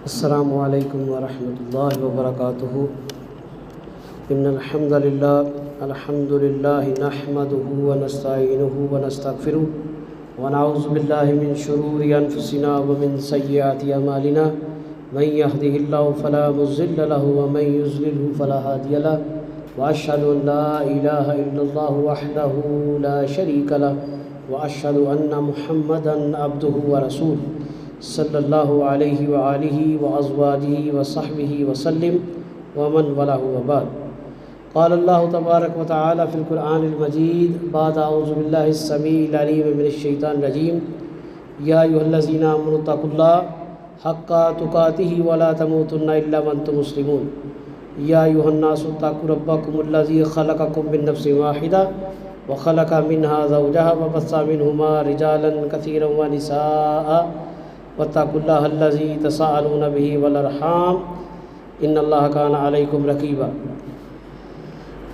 السلام علیکم ورحمۃ اللہ وبرکاتہ۔ ان الحمد للہ نحمده ونستعینه ونستغفره ونعوذ باللہ من شرور انفسنا ومن سیئات اعمالنا من يهده الله فلا مضل له ومن يضلل فلا هادي له واشهد ان لا اله الا الله وحده لا شريك له واشهد ان محمدا عبده ورسوله صلی اللہ علیہ وآلہ وازواجہ وصحبہ وسلم ومن والاه وبعد۔ قال اللہ تبارک وتعالی فی القرآن المجید بعد اعوذ باللہ السمیع العلیم من الشیطان الرجیم یا ایھا الذین آمنوا اتقوا اللہ حق تقاتہ ولا تموتن الا وانتم مسلمون یا ایھا الناس اتقوا ربکم الذی خلقکم من نفس واحدہ وخلق منها زوجها وبث منهما رجالا کثیرا ونساء واتقوا الله الذي تساءلون به والارحام ان الله كان عليكم رقيبا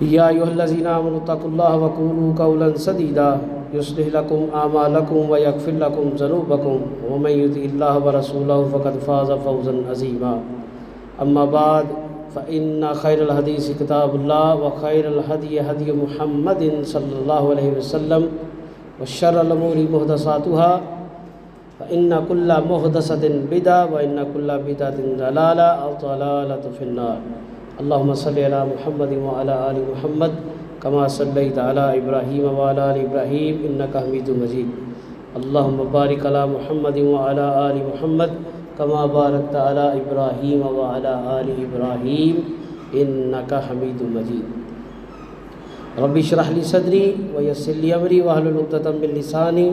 يا ايها الذين امنوا اتقوا الله وقولوا قولا سديدا يصلح لكم اعمالكم ويغفر لكم ذنوبكم ومن يطع الله ورسوله فقد فاز فوزا عظيما اما بعد فان خير الحديث كتاب الله وخير الهدي هدي محمد صلى الله عليه وسلم وشر الامور محدثاتها فإن كل محدثة بدعة وإن كل بدعة ضلالة أو ضلالة في النار۔ اللهم صل على محمد وعلى آل محمد كما صليت على إبراهيم وعلى آل إبراهيم إنك حميد مجيد۔ اللهم بارك على محمد وعلى آل محمد كما باركت على إبراهيم وعلى آل إبراهيم إنك حميد مجيد۔ رب اشرح لي صدري ويسر لي أمري واحلل عقدة من لساني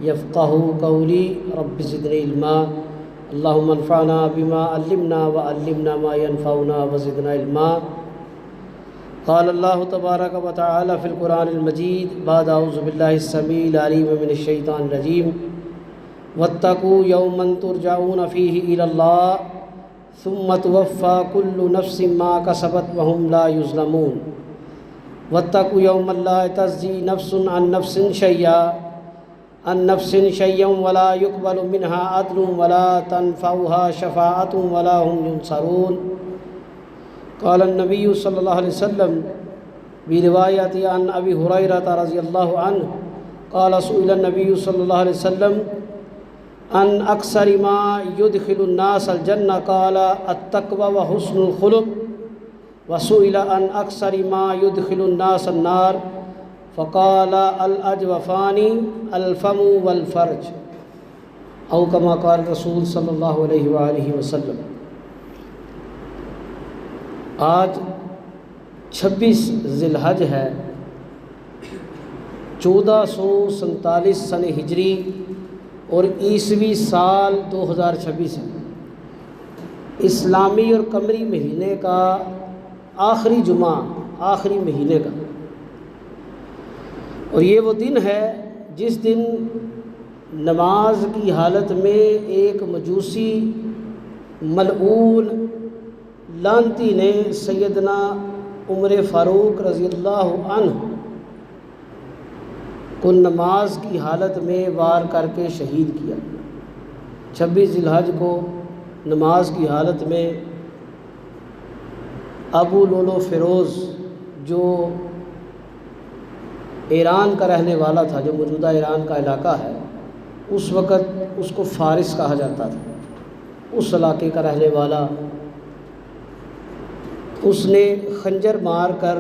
یفقہوا قولی رب زدنی علما۔ اللہم انفعنا بما علمنا وعلمنا ما ينفعنا وزدنا علما۔ قال اللہ تبارک وتعالی فی القرآن المجید بعد اعوذ باللہ السمیع العلیم من الشیطان الرجیم واتقوا یوما ترجعون فیہ الی اللہ ثم توفی کل نفس ما کسبت وهم لا یظلمون واتقوا یوما لا تجزی نفس عن نفس شیئا عن نفس شيئا ولا يقبل منها عدل ولا تنفعها شفاعة ولا هم ينصرون۔ قال النبي صلى الله عليه وسلم برواية عن أبي هريرة رضي الله عنه قال سئل النبي صلى الله عليه وسلم عن أكثر ما يدخل الناس الجنة قال التقوى وحسن الخلق، وسئل عن أكثر ما يدخل الناس النار فقال الاجوفان الفم والفرج او كما قال رسول صلی اللہ علیہ وآلہ وسلم۔ آج 26 ذی الحج ہے، 1447 سن ہجری اور عیسوی سال 2026 ہے۔ اسلامی اور قمری مہینے کا آخری جمعہ، آخری مہینے کا، اور یہ وہ دن ہے جس دن نماز کی حالت میں ایک مجوسی ملعون لعنتی نے سیدنا عمر فاروق رضی اللہ عنہ کو نماز کی حالت میں وار کر کے شہید کیا۔ 26 ذی الحج کو نماز کی حالت میں ابو لولو فیروز جو ایران کا رہنے والا تھا، جو موجودہ ایران کا علاقہ ہے، اس وقت اس کو فارس کہا جاتا تھا، اس علاقے کا رہنے والا، اس نے خنجر مار کر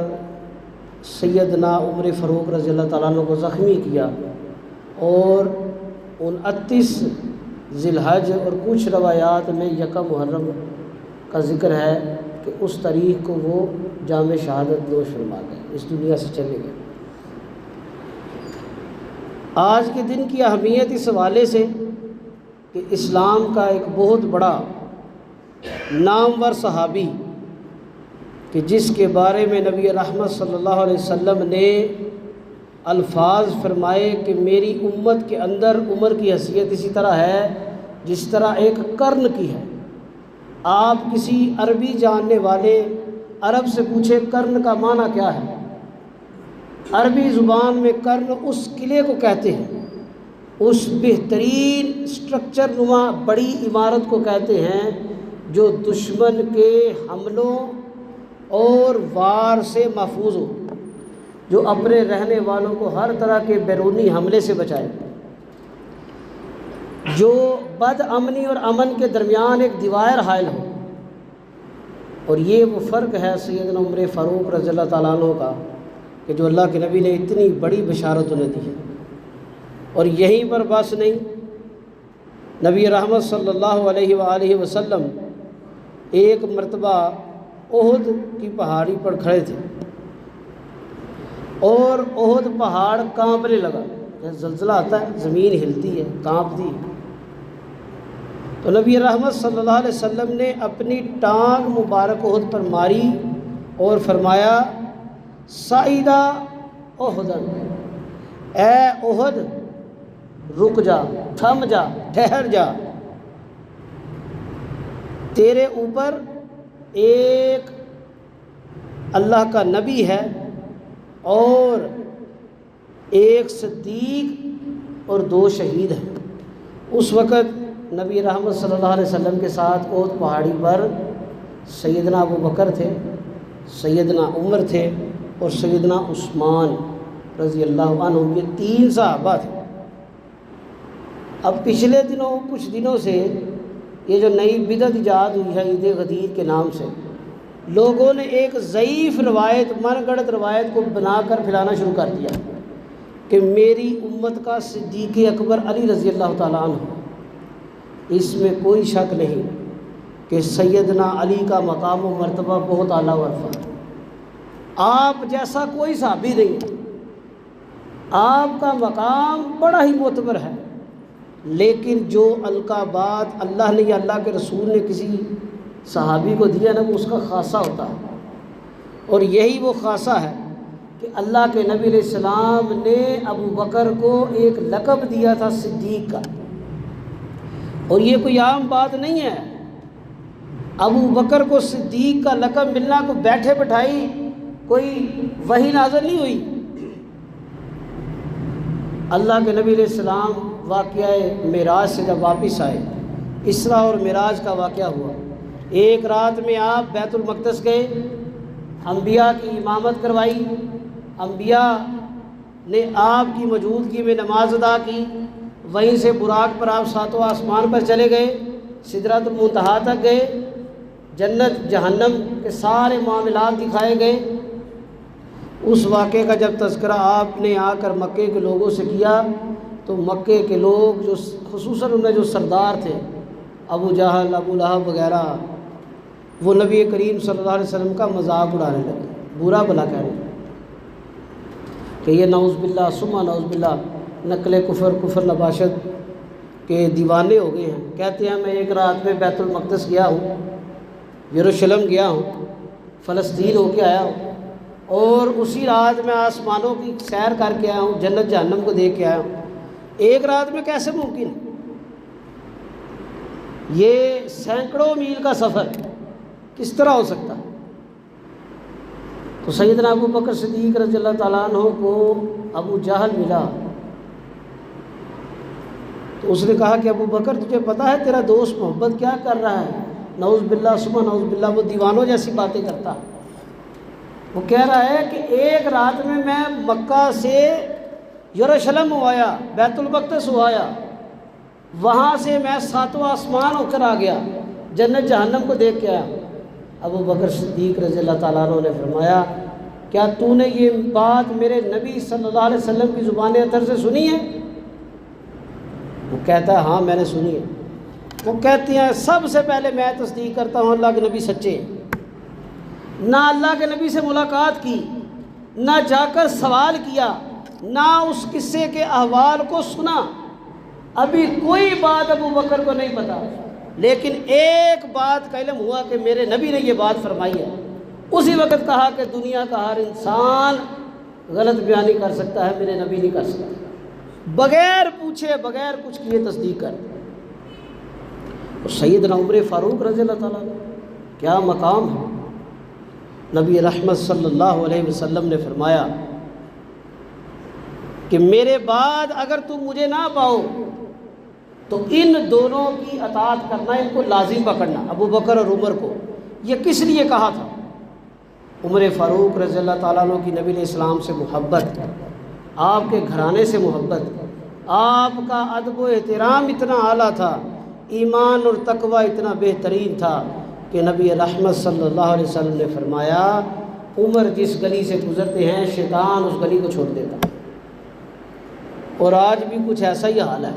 سیدنا عمر فاروق رضی اللہ تعالیٰ عنہ کو زخمی کیا، اور 29 ذی الحج اور کچھ روایات میں یکم محرم کا ذکر ہے کہ اس تاریخ کو وہ جام شہادت نوش فرما گئے، اس دنیا سے چلے گئے۔ آج کے دن کی اہمیت اس حوالے سے کہ اسلام کا ایک بہت بڑا نامور صحابی کہ جس کے بارے میں نبی رحمت صلی اللہ علیہ وسلم نے الفاظ فرمائے کہ میری امت کے اندر عمر کی حیثیت اسی طرح ہے جس طرح ایک قرن کی ہے۔ آپ کسی عربی جاننے والے عرب سے پوچھے قرن کا معنی کیا ہے، عربی زبان میں قرن اس قلعے کو کہتے ہیں، اس بہترین اسٹرکچر نما بڑی عمارت کو کہتے ہیں جو دشمن کے حملوں اور وار سے محفوظ ہو، جو اپنے رہنے والوں کو ہر طرح کے بیرونی حملے سے بچائے، جو بد امنی اور امن کے درمیان ایک دیوار حائل ہو۔ اور یہ وہ فرق ہے سیدنا عمر فاروق رضی اللہ تعالیٰ عنہ کا کہ جو اللہ کے نبی نے اتنی بڑی بشارت انہیں دی ہے۔ اور یہیں پر بس نہیں، نبی رحمت صلی اللہ علیہ وآلہ وسلم ایک مرتبہ احد کی پہاڑی پر کھڑے تھے اور احد پہاڑ کانپنے لگا، جیسے زلزلہ آتا ہے زمین ہلتی ہے، کانپتی ہے۔ تو نبی رحمت صلی اللہ علیہ وسلم نے اپنی ٹانگ مبارک احد پر ماری اور فرمایا سعیدہ احدن، اے احد رک جا، تھم جا، ٹھہر جا، تیرے اوپر ایک اللہ کا نبی ہے اور ایک صدیق اور 2 شہید ہیں۔ اس وقت نبی رحمت صلی اللہ علیہ وسلم کے ساتھ احد پہاڑی پر سیدنا ابو بکر تھے، سیدنا عمر تھے اور سیدنا عثمان رضی اللہ عنہ، یہ 3 صحابہ تھے۔ اب پچھلے دنوں کچھ دنوں سے یہ جو نئی بدعت ایجاد ہوئی ہے عید غدیر کے نام سے، لوگوں نے ایک ضعیف روایت، من گڑت روایت کو بنا کر پھیلانا شروع کر دیا کہ میری امت کا صدیق اکبر علی رضی اللہ تعالیٰ عنہ۔ اس میں کوئی شک نہیں کہ سیدنا علی کا مقام و مرتبہ بہت اعلیٰ و عرفہ ہے۔ آپ جیسا کوئی صحابی نہیں ہے، آپ کا مقام بڑا ہی معتبر ہے، لیکن جو القابات اللہ نے یا اللہ کے رسول نے کسی صحابی کو دیا نا، وہ اس کا خاصہ ہوتا ہے۔ اور یہی وہ خاصہ ہے کہ اللہ کے نبی علیہ السلام نے ابو بکر کو ایک لقب دیا تھا صدیق کا، اور یہ کوئی عام بات نہیں ہے۔ ابو بکر کو صدیق کا لقب ملنا کو بیٹھے بٹھائی کوئی وحی نازل نہیں ہوئی۔ اللہ کے نبی علیہ السلام واقعہ معراج سے جب واپس آئے، اسراء اور معراج کا واقعہ ہوا۔ ایک رات میں آپ بیت المقدس گئے، انبیاء کی امامت کروائی، انبیاء نے آپ کی موجودگی میں نماز ادا کی، وہیں سے براق پر آپ 7واں آسمان پر چلے گئے، سدرۃ المنتہا تک گئے، جنت جہنم کے سارے معاملات دکھائے گئے۔ اس واقعے کا جب تذکرہ آپ نے آ کر مکے کے لوگوں سے کیا تو مکے کے لوگ جو خصوصاً ان میں جو سردار تھے، ابو جہل، ابو لہب وغیرہ، وہ نبی کریم صلی اللہ علیہ وسلم کا مذاق اڑانے لگے، برا بھلا کہنے لگے کہ یہ نعوذ باللہ ثم نعوذ باللہ نقل کفر نباشت کے دیوانے ہو گئے ہیں۔ کہتے ہیں میں ایک رات میں بیت المقدس گیا ہوں، یروشلم گیا ہوں، فلسطین ہو کے آیا ہوں، اور اسی رات میں آسمانوں کی سیر کر کے آیا ہوں، جنت جہنم کو دیکھ کے آیا ہوں۔ ایک رات میں کیسے ممکن ہے؟ یہ سینکڑوں میل کا سفر کس طرح ہو سکتا ہے؟ تو سیدنا ابو بکر صدیق رضی اللہ تعالیٰ عنہ کو ابو جہل ملا تو اس نے کہا کہ ابو بکر تجھے پتہ ہے تیرا دوست محبت کیا کر رہا ہے؟ نعوذ باللہ ثم نعوذ باللہ، وہ دیوانوں جیسی باتیں کرتا ہے۔ وہ کہہ رہا ہے کہ ایک رات میں مکہ سے یروشلم ہو آیا، بیت المقدس ہو آیا، وہاں سے میں 7واں آسمان ہو کر آ گیا، جنت جہنم کو دیکھ کے آیا۔ ابو بکر صدیق رضی اللہ تعالیٰ عنہ نے فرمایا کیا تو نے یہ بات میرے نبی صلی اللہ علیہ وسلم کی زبان اطہر سے سنی ہے؟ وہ کہتا ہے ہاں میں نے سنی ہے۔ وہ کہتی ہیں سب سے پہلے میں تصدیق کرتا ہوں اللہ کے نبی سچے ہیں۔ نہ اللہ کے نبی سے ملاقات کی، نہ جا کر سوال کیا، نہ اس قصے کے احوال کو سنا، ابھی کوئی بات ابو بکر کو نہیں پتا، لیکن ایک بات کا علم ہوا کہ میرے نبی نے یہ بات فرمائی ہے۔ اسی وقت کہا کہ دنیا کا ہر انسان غلط بیانی کر سکتا ہے، میرے نبی نہیں کر سکتا، بغیر پوچھے بغیر کچھ کیے تصدیق کر۔ اور سیدنا عمر فاروق رضی اللہ تعالیٰ کیا مقام ہے؟ نبی رحمت صلی اللہ علیہ وسلم نے فرمایا کہ میرے بعد اگر تم مجھے نہ پاؤ تو ان دونوں کی اطاعت کرنا، ان کو لازم پکڑنا، ابو بکر اور عمر کو۔ یہ کس لیے کہا تھا؟ عمر فاروق رضی اللہ تعالیٰ عنہ کی نبی علیہ السلام سے محبت، آپ کے گھرانے سے محبت، آپ کا ادب و احترام اتنا اعلیٰ تھا، ایمان اور تقوی اتنا بہترین تھا کہ نبی رحمت صلی اللہ علیہ وسلم نے فرمایا عمر جس گلی سے گزرتے ہیں شیطان اس گلی کو چھوڑ دیتا۔ اور آج بھی کچھ ایسا ہی حال ہے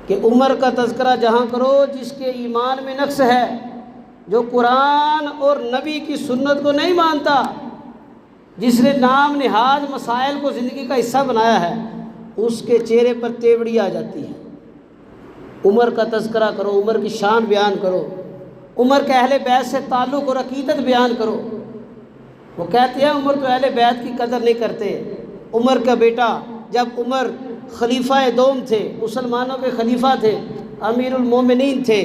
کہ عمر کا تذکرہ جہاں کرو جس کے ایمان میں نقص ہے، جو قرآن اور نبی کی سنت کو نہیں مانتا، جس نے نام نہاد مسائل کو زندگی کا حصہ بنایا ہے، اس کے چہرے پر تیوڑی آ جاتی ہے۔ عمر کا تذکرہ کرو، عمر کی شان بیان کرو، عمر کے اہل بیت سے تعلق اور عقیدت بیان کرو۔ وہ کہتے ہیں عمر تو اہل بیت کی قدر نہیں کرتے۔ عمر کا بیٹا، جب عمر خلیفہ دوم تھے، مسلمانوں کے خلیفہ تھے، امیر المومنین تھے،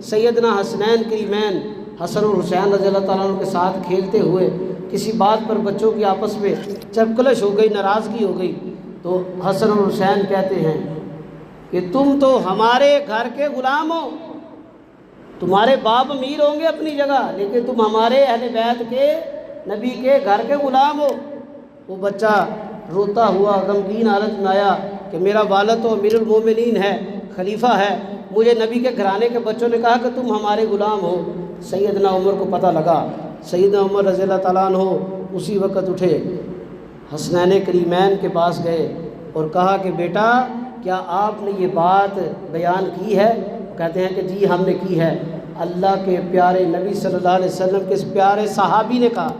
سیدنا حسنین کریمین حسن اور حسین رضی اللہ تعالیٰ عنہ کے ساتھ کھیلتے ہوئے کسی بات پر بچوں کی آپس میں چپکلش ہو گئی، ناراضگی ہو گئی، تو حسن اور حسین کہتے ہیں کہ تم تو ہمارے گھر کے غلام ہو، تمہارے باپ امیر ہوں گے اپنی جگہ، لیکن تم ہمارے اہل بیت کے نبی کے گھر کے غلام ہو۔ وہ بچہ روتا ہوا غمگین حالت میں آیا کہ میرا والد تو امیر المومنین ہے، خلیفہ ہے، مجھے نبی کے گھرانے کے بچوں نے کہا کہ تم ہمارے غلام ہو۔ سیدنا عمر کو پتہ لگا، سیدنا عمر رضی اللہ تعالیٰ عنہ اسی وقت اٹھے، حسنین کریمین کے پاس گئے اور کہا کہ بیٹا کیا آپ نے یہ بات بیان کی ہے؟ کہتے ہیں کہ جی ہم نے کی ہے۔ اللہ کے پیارے نبی صلی اللہ علیہ وسلم کے اس پیارے صحابی نے کہا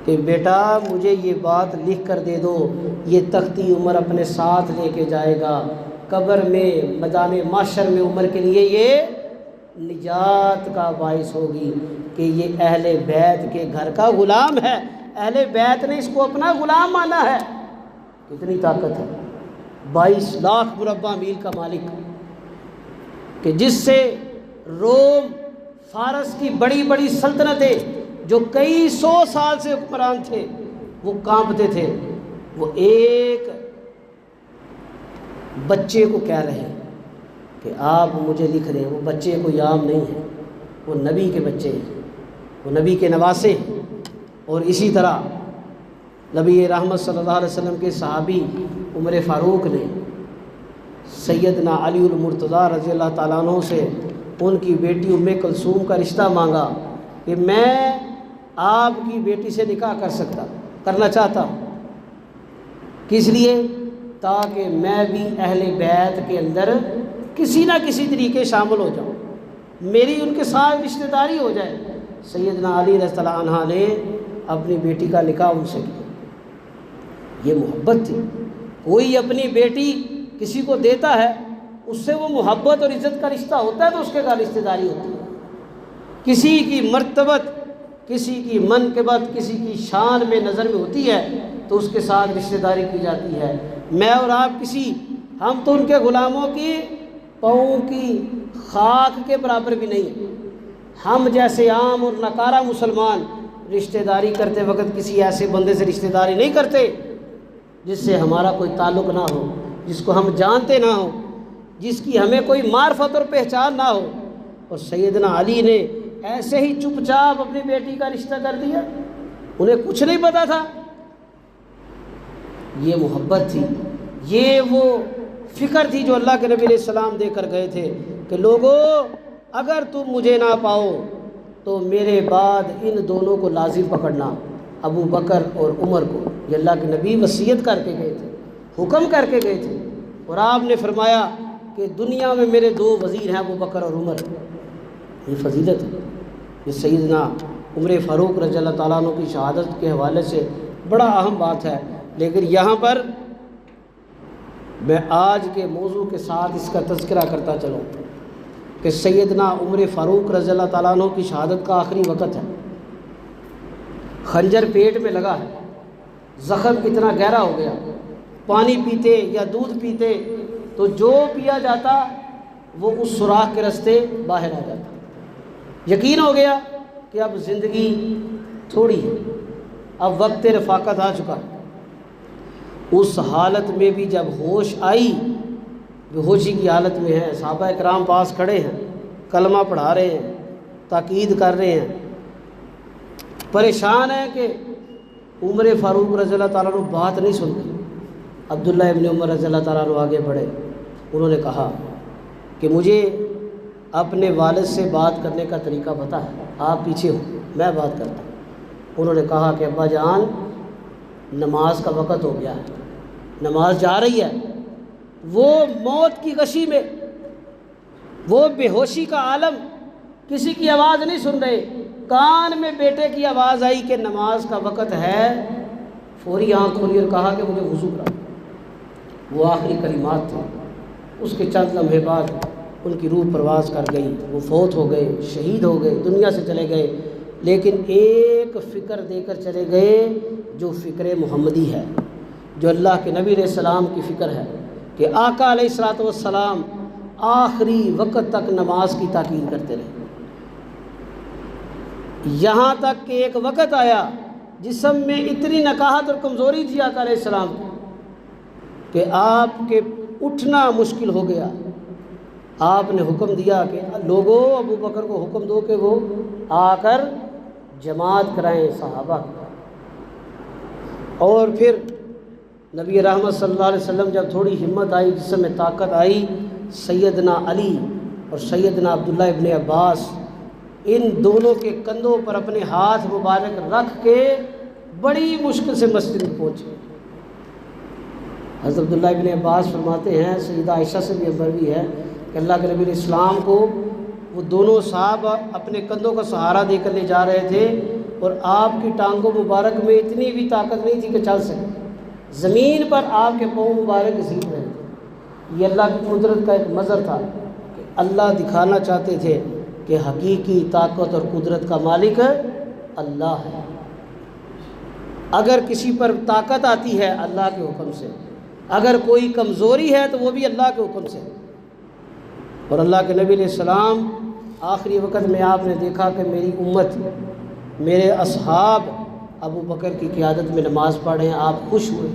کہ بیٹا مجھے یہ بات لکھ کر دے دو، یہ تختی عمر اپنے ساتھ لے کے جائے گا، قبر میں میدان محشر میں عمر کے لیے یہ نجات کا باعث ہوگی کہ یہ اہل بیت کے گھر کا غلام ہے، اہل بیت نے اس کو اپنا غلام مانا ہے۔ کتنی طاقت ہے، 22 لاکھ مربع میل کا مالک، کہ جس سے روم فارس کی بڑی بڑی سلطنتیں جو کئی 100 سال سے حکمران تھے وہ کانپتے تھے۔ وہ ایک بچے کو کہہ رہے ہیں کہ آپ مجھے لکھ رہے ہیں، وہ بچے کوئی عام نہیں ہے، وہ نبی کے بچے ہیں، وہ نبی کے نواسے ہیں۔ اور اسی طرح نبی رحمت صلی اللہ علیہ وسلم کے صحابی عمر فاروق نے سیدنا علی المرتضیٰ رضی اللہ تعالیٰ عنہ سے ان کی بیٹی ام کلثوم کا رشتہ مانگا کہ میں آپ کی بیٹی سے نکاح کرنا چاہتا ہوں۔ کس لیے؟ تاکہ میں بھی اہل بیت کے اندر کسی نہ کسی طریقے شامل ہو جاؤں، میری ان کے ساتھ رشتہ داری ہو جائے۔ سیدنا علی رضی اللہ عنہ نے اپنی بیٹی کا نکاح ان سے کیا۔ یہ محبت تھی۔ کوئی اپنی بیٹی کسی کو دیتا ہے، اس سے وہ محبت اور عزت کا رشتہ ہوتا ہے تو اس کے ساتھ رشتہ داری ہوتی ہے۔ کسی کی مرتبت، کسی کی منقبت، کسی کی شان میں نظر میں ہوتی ہے تو اس کے ساتھ رشتہ داری کی جاتی ہے۔ میں اور آپ ہم تو ان کے غلاموں کی پاؤں کی خاک کے برابر بھی نہیں ہیں۔ ہم جیسے عام اور ناکارہ مسلمان رشتہ داری کرتے وقت کسی ایسے بندے سے رشتہ داری نہیں کرتے جس سے ہمارا کوئی تعلق نہ ہو، جس کو ہم جانتے نہ ہو، جس کی ہمیں کوئی معرفت اور پہچان نہ ہو۔ اور سیدنا علی نے ایسے ہی چپ چاپ اپنی بیٹی کا رشتہ کر دیا، انہیں کچھ نہیں پتا تھا۔ یہ محبت تھی، یہ وہ فکر تھی جو اللہ کے نبی علیہ السلام دے کر گئے تھے کہ لوگوں اگر تم مجھے نہ پاؤ تو میرے بعد ان دونوں کو لازم پکڑنا، ابو بکر اور عمر کو۔ یہ اللہ کے نبی وصیت کر کے گئے تھے، حکم کر کے گئے تھے، اور آپ نے فرمایا کہ دنیا میں میرے 2 وزیر ہیں، ابو بکر اور عمر۔ یہ فضیلت ہے، یہ سیدنا عمر فاروق رضی اللہ تعالیٰ عنہ کی شہادت کے حوالے سے بڑا اہم بات ہے۔ لیکن یہاں پر میں آج کے موضوع کے ساتھ اس کا تذکرہ کرتا چلوں کہ سیدنا عمر فاروق رضی اللہ تعالیٰ عنہ کی شہادت کا آخری وقت ہے، خنجر پیٹ میں لگا ہے، زخم اتنا گہرا ہو گیا، پانی پیتے یا دودھ پیتے تو جو پیا جاتا وہ اس سوراخ کے راستے باہر آ جاتا۔ یقین ہو گیا کہ اب زندگی تھوڑی ہے، اب وقت رفاقت آ چکا ہے۔ اس حالت میں بھی جب ہوش آئی، بے ہوشی کی حالت میں ہیں، صحابہ کرام پاس کھڑے ہیں، کلمہ پڑھا رہے ہیں، تاکید کر رہے ہیں، پریشان ہیں کہ عمر فاروق رضی اللہ تعالیٰ عنہ بات نہیں سنتے۔ عبداللہ ابن عمر رضی اللہ تعالیٰ عنہ آگے بڑھے، انہوں نے کہا کہ مجھے اپنے والد سے بات کرنے کا طریقہ پتہ ہے، آپ پیچھے ہو، میں بات کرتا ہوں۔ انہوں نے کہا کہ ابا جان، نماز کا وقت ہو گیا ہے، نماز جا رہی ہے۔ وہ موت کی غشی میں، وہ بے ہوشی کا عالم، کسی کی آواز نہیں سن رہے، کان میں بیٹے کی آواز آئی کہ نماز کا وقت ہے، فوری آنکھ کھولی اور کہا کہ مجھے وضو کرا۔ وہ آخری کلمات تھے، اس کے چند لمحے بعد ان کی روح پرواز کر گئی، وہ فوت ہو گئے، شہید ہو گئے، دنیا سے چلے گئے، لیکن ایک فکر دے کر چلے گئے جو فکر محمدی ہے، جو اللہ کے نبی علیہ السلام کی فکر ہے کہ آقا علیہ الصلوۃ والسلام آخری وقت تک نماز کی تاکید کرتے رہے، یہاں تک کہ ایک وقت آیا جسم میں اتنی نکاہت اور کمزوری تھی آقا علیہ السلام کی کہ آپ کے اٹھنا مشکل ہو گیا۔ آپ نے حکم دیا کہ لوگوں، ابو بکر کو حکم دو کہ وہ آ کر جماعت کرائیں صحابہ، اور پھر نبی رحمت صلی اللہ علیہ وسلم جب تھوڑی ہمت آئی، جسم میں طاقت آئی، سیدنا علی اور سیدنا عبداللہ ابن عباس ان دونوں کے کندھوں پر اپنے ہاتھ مبارک رکھ کے بڑی مشکل سے مسجد میں پہنچے۔ حضرت عبداللہ ابن عباس فرماتے ہیں، سیدہ عائشہ سے بھی مروی ہے کہ اللہ کے نبی علیہ السلام کو وہ دونوں صاحب اپنے کندھوں کا سہارا دے کر لے جا رہے تھے، اور آپ کی ٹانگوں مبارک میں اتنی بھی طاقت نہیں تھی کہ چل سکے، زمین پر آپ کے پاؤں مبارک گھسیٹ رہے تھے۔ یہ اللہ کی قدرت کا ایک منظر تھا کہ اللہ دکھانا چاہتے تھے کہ حقیقی طاقت اور قدرت کا مالک اللہ ہے۔ اگر کسی پر طاقت آتی ہے اللہ کے حکم سے، اگر کوئی کمزوری ہے تو وہ بھی اللہ کے حکم سے۔ اور اللہ کے نبی علیہ السلام آخری وقت میں آپ نے دیکھا کہ میری امت، میرے اصحاب ابو بکر کی قیادت میں نماز پڑھ رہے ہیں، آپ خوش ہوئے،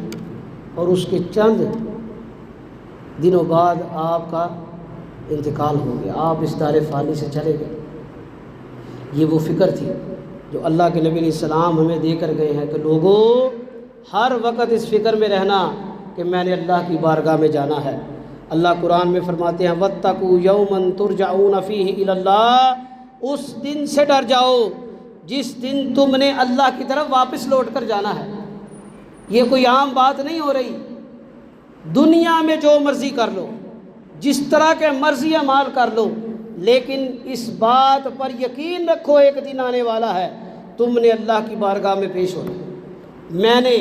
اور اس کے چند دنوں بعد آپ کا انتقال ہو گیا، آپ اس دار فانی سے چلے گئے۔ یہ وہ فکر تھی جو اللہ کے نبی علیہ السلام ہمیں دے کر گئے ہیں کہ لوگوں، ہر وقت اس فکر میں رہنا کہ میں نے اللہ کی بارگاہ میں جانا ہے۔ اللہ قرآن میں فرماتے ہیں وَاتَّقُوا يَوْمًا تُرْجَعُونَ فِيهِ إِلَى اللَّهِ، اس دن سے ڈر جاؤ جس دن تم نے اللہ کی طرف واپس لوٹ کر جانا ہے۔ یہ کوئی عام بات نہیں ہو رہی، دنیا میں جو مرضی کر لو، جس طرح کے مرضی اعمال کر لو، لیکن اس بات پر یقین رکھو ایک دن آنے والا ہے تم نے اللہ کی بارگاہ میں پیش ہونا۔ میں نے،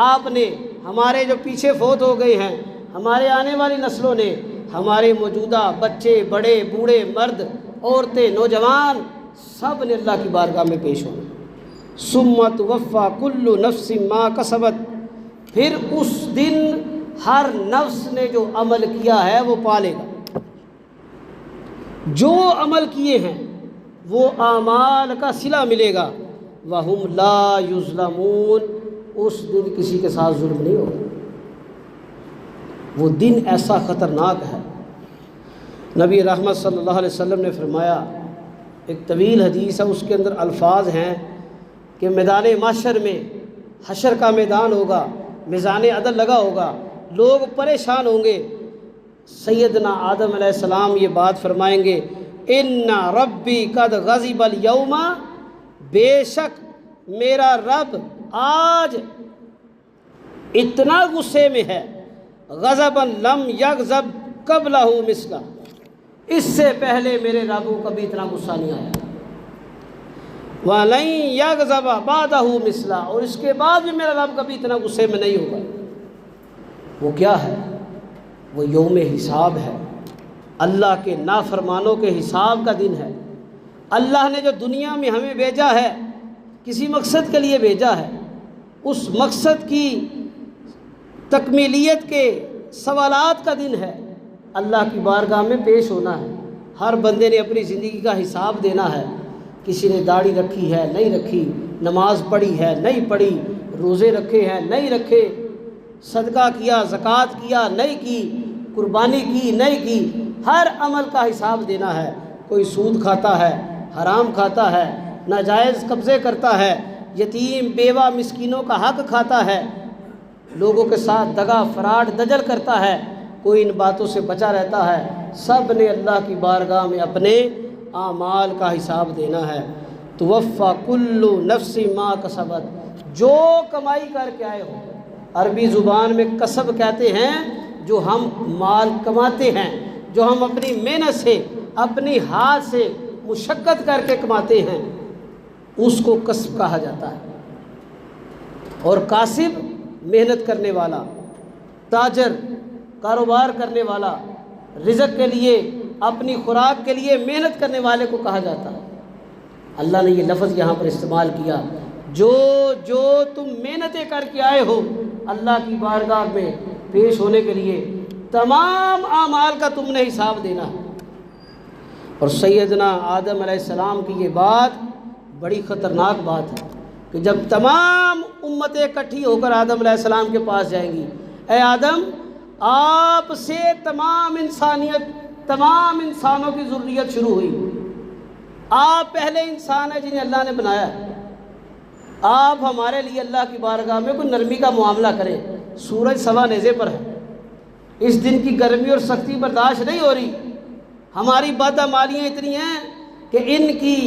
آپ نے، ہمارے جو پیچھے فوت ہو گئے ہیں، ہمارے آنے والی نسلوں نے، ہمارے موجودہ بچے، بڑے، بوڑھے، مرد، عورتیں، نوجوان، سب نے اللہ کی بارگاہ میں پیش ہونا۔ ثم توفی کل نفس ما کسبت، پھر اس دن ہر نفس نے جو عمل کیا ہے وہ پالے گا، جو عمل کیے ہیں وہ اعمال کا صلہ ملے گا۔ وَهُمْ لَا يُظْلَمُونَ، اس دن کسی کے ساتھ ظلم نہیں ہوگا۔ وہ دن ایسا خطرناک ہے۔ نبی رحمت صلی اللہ علیہ وسلم نے فرمایا، ایک طویل حدیث ہے، اس کے اندر الفاظ ہیں کہ میدان محشر میں، حشر کا میدان ہوگا، میزان عدل لگا ہوگا، لوگ پریشان ہوں گے۔ سیدنا آدم علیہ السلام یہ بات فرمائیں گے، ان ربی قد غضب اليوم، بے شک میرا رب آج اتنا غصے میں ہے، غضبا لم یغضب قبلہ مثلہ، اس سے پہلے میرے رب کو کبھی اتنا غصہ نہیں آیا، وَلَن یغضب بَعْدَہ مثلہ، اور اس کے بعد بھی میرا رب کبھی اتنا غصے میں نہیں ہوگا۔ وہ کیا ہے؟ وہ یوم حساب ہے، اللہ کے نافرمانوں کے حساب کا دن ہے۔ اللہ نے جو دنیا میں ہمیں بھیجا ہے کسی مقصد کے لیے بھیجا ہے، اس مقصد کی تکمیلیت کے سوالات کا دن ہے، اللہ کی بارگاہ میں پیش ہونا ہے۔ ہر بندے نے اپنی زندگی کا حساب دینا ہے، کسی نے داڑھی رکھی ہے نہیں رکھی، نماز پڑھی ہے نہیں پڑھی، روزے رکھے ہیں نہیں رکھے، صدقہ کیا، زکوٰۃ کیا نہیں کی، قربانی کی نہیں کی، ہر عمل کا حساب دینا ہے۔ کوئی سود کھاتا ہے، حرام کھاتا ہے، ناجائز قبضے کرتا ہے، یتیم بیوہ مسکینوں کا حق کھاتا ہے، لوگوں کے ساتھ دغا فراڈ دجل کرتا ہے، کوئی ان باتوں سے بچا رہتا ہے، سب نے اللہ کی بارگاہ میں اپنے اعمال کا حساب دینا ہے۔ توفیٰ کل نفس ما کسبت، جو کمائی کر کے آئے ہو، عربی زبان میں کسب کہتے ہیں جو ہم مال کماتے ہیں، جو ہم اپنی محنت سے، اپنی ہاتھ سے مشقت کر کے کماتے ہیں، اس کو کسب کہا جاتا ہے۔ اور کاسب محنت کرنے والا، تاجر کاروبار کرنے والا، رزق کے لیے، اپنی خوراک کے لیے محنت کرنے والے کو کہا جاتا ہے۔ اللہ نے یہ لفظ یہاں پر استعمال کیا، جو تم محنتیں کر کے آئے ہو اللہ کی بارگاہ میں پیش ہونے کے لیے، تمام اعمال کا تم نے حساب دینا ہے۔ اور سیدنا آدم علیہ السلام کی یہ بات بڑی خطرناک بات ہے کہ جب تمام امتیں اکٹھی ہو کر آدم علیہ السلام کے پاس جائیں گی، اے آدم، آپ سے تمام انسانوں کی ذریت شروع ہوئی، آپ پہلے انسان ہیں جنہیں اللہ نے بنایا ہے، آپ ہمارے لیے اللہ کی بارگاہ میں کوئی نرمی کا معاملہ کریں۔ سورج سوا نیزے پر ہے، اس دن کی گرمی اور سختی برداشت نہیں ہو رہی، ہماری بدعمالیاں اتنی ہیں کہ ان کی